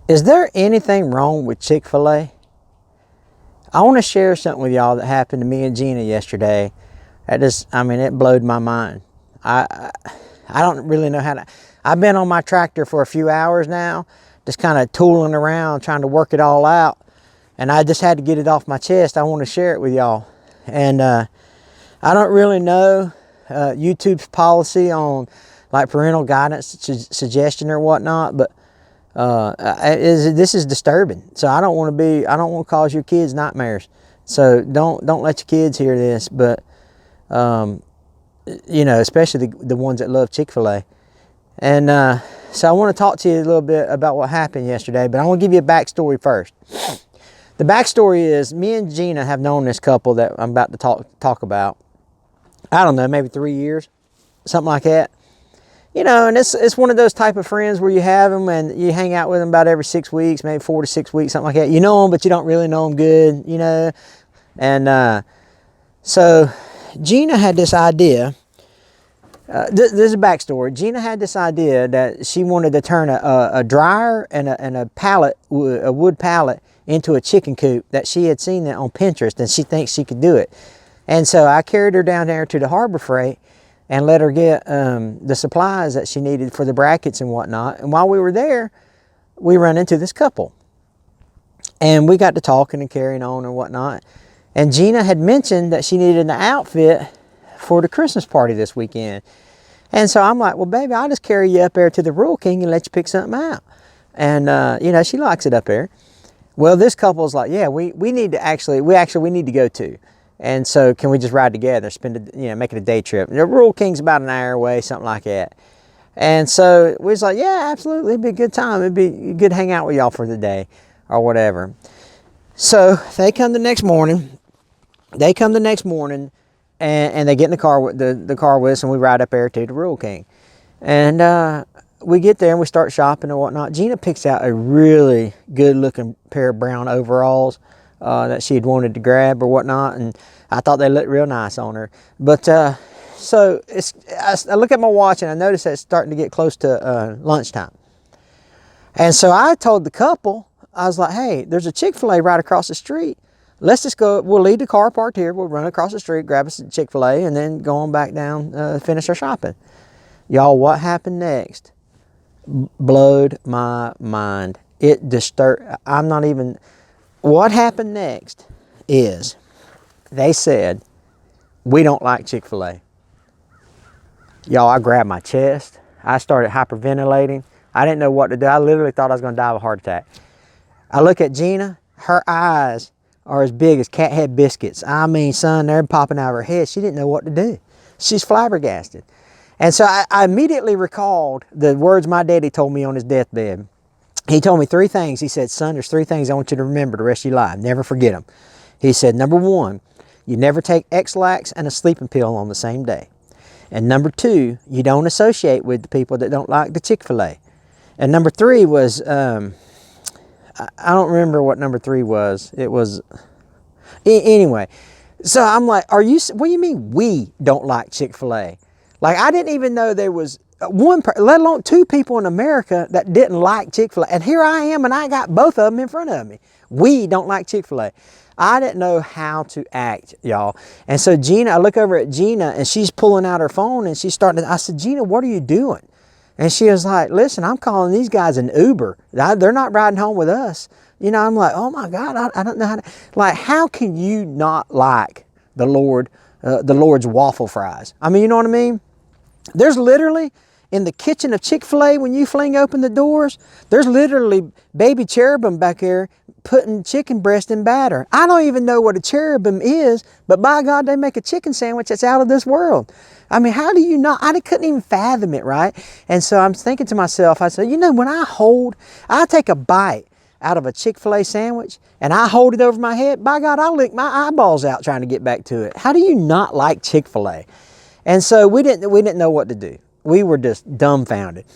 Is there anything wrong with Chick-fil-A? I want to share something with y'all that happened to me and Gina yesterday. It blowed my mind. I don't really know how to. I've been on my tractor for a few hours now, just kind of tooling around, trying to work it all out. And I just had to get it off my chest. I want to share it with y'all. And I don't really know YouTube's policy on like parental guidance suggestion or whatnot, but this is disturbing. So I don't want to cause your kids nightmares. So don't let your kids hear this, but especially the ones that love Chick-fil-A. And so I want to talk to you a little bit about what happened yesterday, but I want to give you a backstory first. The backstory is me and Gina have known this couple that I'm about to talk about. I don't know, maybe 3 years, something like that. And it's one of those type of friends where you have them and you hang out with them about every 6 weeks, maybe 4 to 6 weeks, something like that. You know them, but you don't really know them good, And so Gina had this idea. This is a backstory. Gina had this idea that she wanted to turn a dryer and a wood pallet into a chicken coop that she had seen that on Pinterest, and she thinks she could do it. And so I carried her down there to the Harbor Freight and let her get the supplies that she needed for the brackets and whatnot. And while we were there, we ran into this couple. And we got to talking and carrying on and whatnot. And Gina had mentioned that she needed an outfit for the Christmas party this weekend. And so I'm like, well, baby, I'll just carry you up there to the Rural King and let you pick something out. And, she likes it up there. Well, this couple's like, yeah, we need to go too. And so can we just ride together, make it a day trip? The Rural King's about an hour away, something like that. And so we was like, yeah, absolutely. It'd be a good time. It'd be good to hang out with y'all for the day or whatever. So they come the next morning. And they get in the car with the car with us, and we ride up there to the Rural King. And we get there and we start shopping and whatnot. Gina picks out a really good looking pair of brown overalls that she had wanted to grab or whatnot, and I thought they looked real nice on her. But so I look at my watch and I notice that it's starting to get close to lunchtime. And so I told the couple, I was like, hey, there's a Chick-fil-A right across the street. Let's just go, we'll leave the car parked here, we'll run across the street, grab us a Chick-fil-A, and then go on back down, finish our shopping. Y'all, what happened next blowed my mind. It disturbed, what happened next is they said, we don't like Chick-fil-A. Y'all, I grabbed my chest. I started hyperventilating. I didn't know what to do. I literally thought I was going to die of a heart attack. I look at Gina. Her eyes are as big as cat head biscuits. I mean, son, they're popping out of her head. She didn't know what to do. She's flabbergasted. And so I immediately recalled the words my daddy told me on his deathbed. He told me 3 things. He said, son, there's 3 things I want you to remember the rest of your life. Never forget them. He said, number 1, you never take X-Lax and a sleeping pill on the same day. And number 2, you don't associate with the people that don't like the Chick-fil-A. And number 3 was, I don't remember what number 3 was. It was, anyway. So I'm like, what do you mean we don't like Chick-fil-A? Like, I didn't even know there was let alone 2 people in America that didn't like Chick-fil-A. And here I am, and I got both of them in front of me. We don't like Chick-fil-A. I didn't know how to act, y'all. And so I look over at Gina, and she's pulling out her phone, and I said, Gina, what are you doing? And she was like, listen, I'm calling these guys an Uber. They're not riding home with us. I'm like, oh my God, I don't know how to, like, how can you not like the Lord's waffle fries? I mean, you know what I mean? There's literally, in the kitchen of Chick-fil-A, when you fling open the doors, there's literally baby cherubim back there putting chicken breast in batter. I don't even know what a cherubim is, but by God, they make a chicken sandwich that's out of this world. I mean, how do you not? I couldn't even fathom it, right? And so I'm thinking to myself, I said, when I take a bite out of a Chick-fil-A sandwich and I hold it over my head, by God, I'll lick my eyeballs out trying to get back to it. How do you not like Chick-fil-A? And so we didn't know what to do. We were just dumbfounded.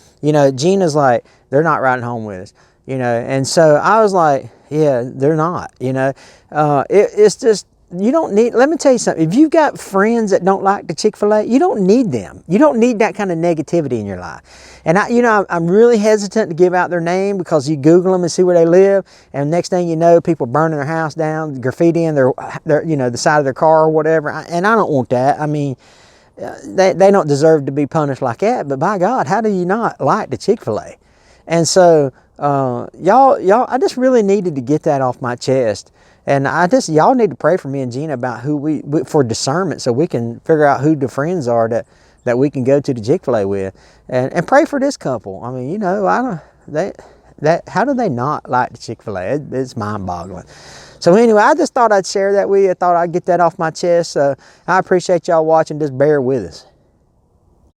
Gina's like, they're not riding home with us. And so I was like, yeah, they're not. It's just, you don't need, let me tell you something. If you've got friends that don't like the Chick-fil-A, you don't need them. You don't need that kind of negativity in your life. And I'm really hesitant to give out their name because you Google them and see where they live. And next thing you know, people burning their house down, graffiti in their the side of their car or whatever. And I don't want that. I mean, they don't deserve to be punished like that. But by God, how do you not like the Chick-fil-A? And so, y'all, I just really needed to get that off my chest. And y'all need to pray for me and Gina about who for discernment, so we can figure out who the friends are that we can go to the Chick-fil-A with, and pray for this couple. I mean, how do they not like the Chick-fil-A? It's mind-boggling. So anyway, I just thought I'd share that with you. I thought I'd get that off my chest. So I appreciate y'all watching. Just bear with us.